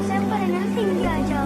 Saya pernah tinggi aja.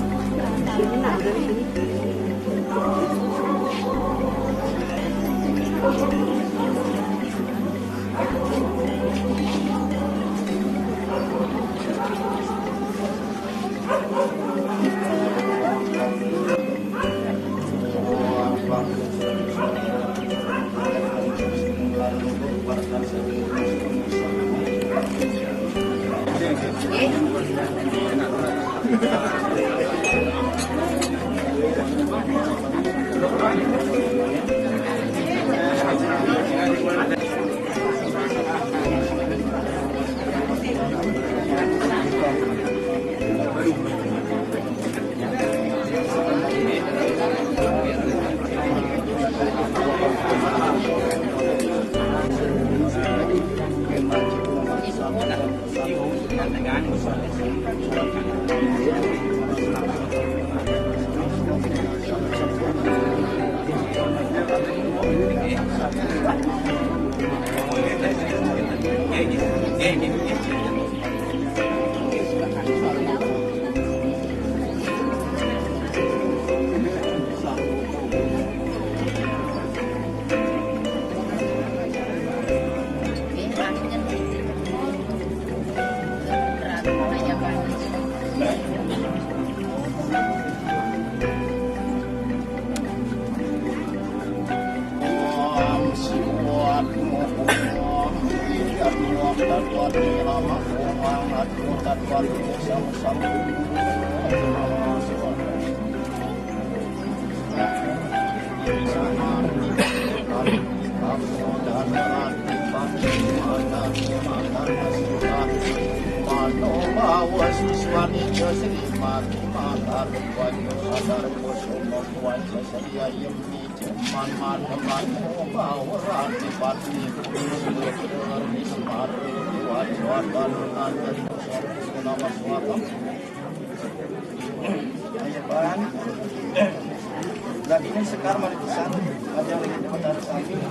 Dan ini sekarang manisan ada lagi pada saat ini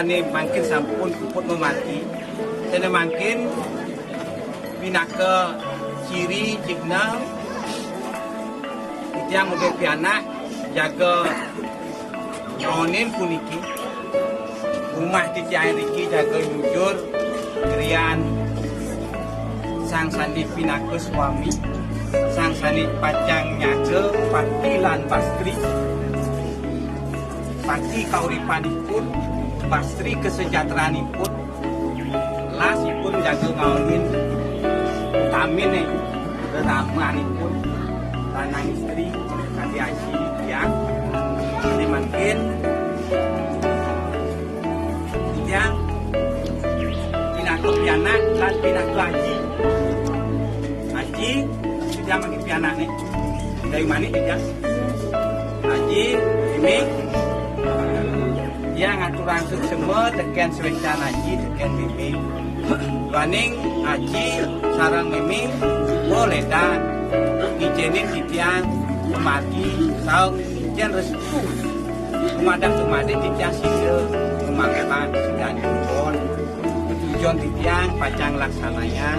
kane mangkin sampun puput memati dan mangkin pinaka ciri jigna yang udah pianak jaga onin puniki rumah titiang riki jaga jujur gerian sang sandi pinaka suami sang sandi pacang nyaga patilan pastri pasti kauripanipun pastri kesejahteraanipun lasipun jaga ngawin utamin ramanipun tanang istri kadi aji yang dimakin yang pinaka pianak lan pinaka aji sudah makin pianak nih dari mana dia aji ini dia ngatur langsung semua tekan sewencan aji tekan bibi baning aji sarang mimi boleh dan ijenin titiang mati saung ijen restu pemadam titiang sisa pemakaman sedang pun tujuan titiang pacang laksananya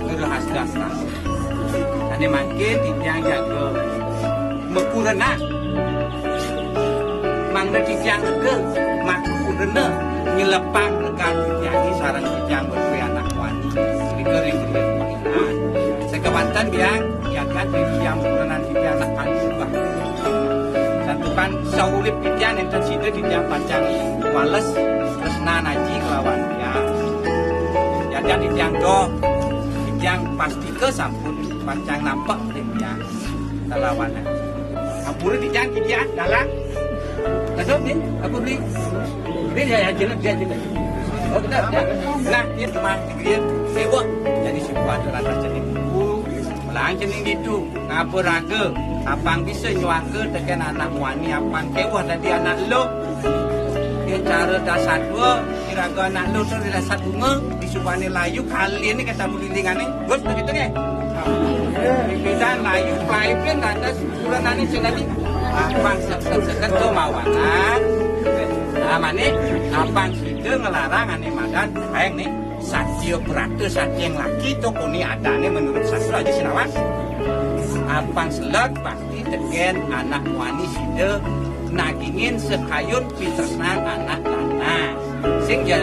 ngerahas dasar dan makin titiang jaga mekurenak mangga titiang ke maku rena nyelepang lekan titiang ini sarang titiang berpianak wani kering penghinaan sekebantan biang ya kan titiang mekurenan titiang anak paling bah satu kan saulip titiang yang tersida titiang pacang wales tresna naji kelawan dia. Jadi titiang do titiang pasti ke sampun pancang nampak titiang kelawan. Apure titiang kidian dalam. Kasut ni, apa ni? Ni dia jenak dia jenak. Oh benar. Nah, dia cuma dia sewa jadi sebuah rata jenis. Melang jenis itu ngapa raga apang bisa nyuaka tekan anak wani apang kewa tadi anak lo. Dia cara dasar dua kiraga anak lo tu dasar bunga di subani layu kalian ni kata mulilingan ni. Bos begitu ni. Bidan layu pelayan lantas bulan ni senadi apang sekat tu mawanan. Mana apang kita ngelarang ane madan ayang ni satya berata satya yang laki toko ni adanya menurut sastra aja sinawan. Apang selak pasti tegen anak wani sida nagingin sekayun pitresnan anak lana sing ja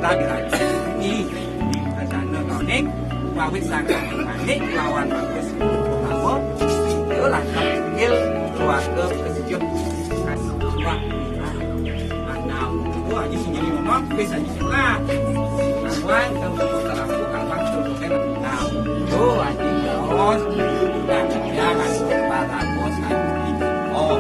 rabi-rabi di kerajaan kauning wawit sangat manik lawan bagus apa itu lah kapil keluarga kesejuk wah anak gua aja sih jadi ngomong bisa aja lah kawan kamu terlalu kawan tuh kan tahu tuh aja bos dan dia kan para bos kan oh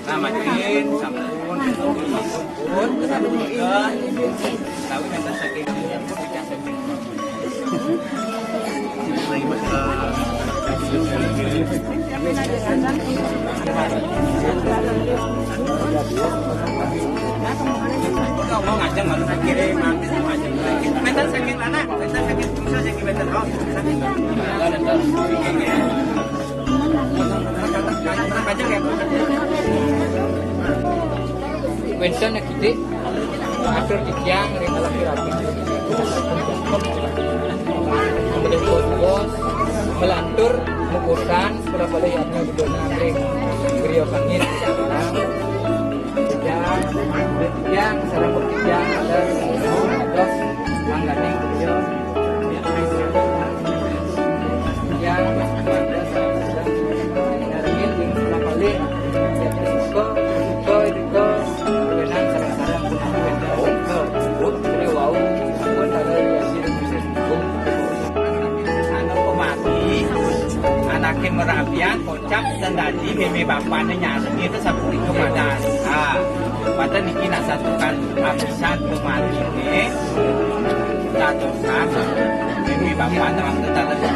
Namakin sampun tapi minta saking kau mau ngajak malu kirim nanti sama aja minta saking anak minta saking bisa saking minta roh saking Winston nak kita atur tiang ring laki-laki menjemput bos melantur mukusan berapa layarnya bedona ring beriau kangin tiang sarang bertiang ada dos mangganing beliau tiang ada ngaringin ring berapa lay ko itu benang sarang-sarang pun beli wau pun ada yang bisa anak pemati anaknya merapian kocap dan tadi meme bapaknya nyari itu saburi kepada pada niki nak satukan habisan pemati ini satu meme bapaknya waktu tak ada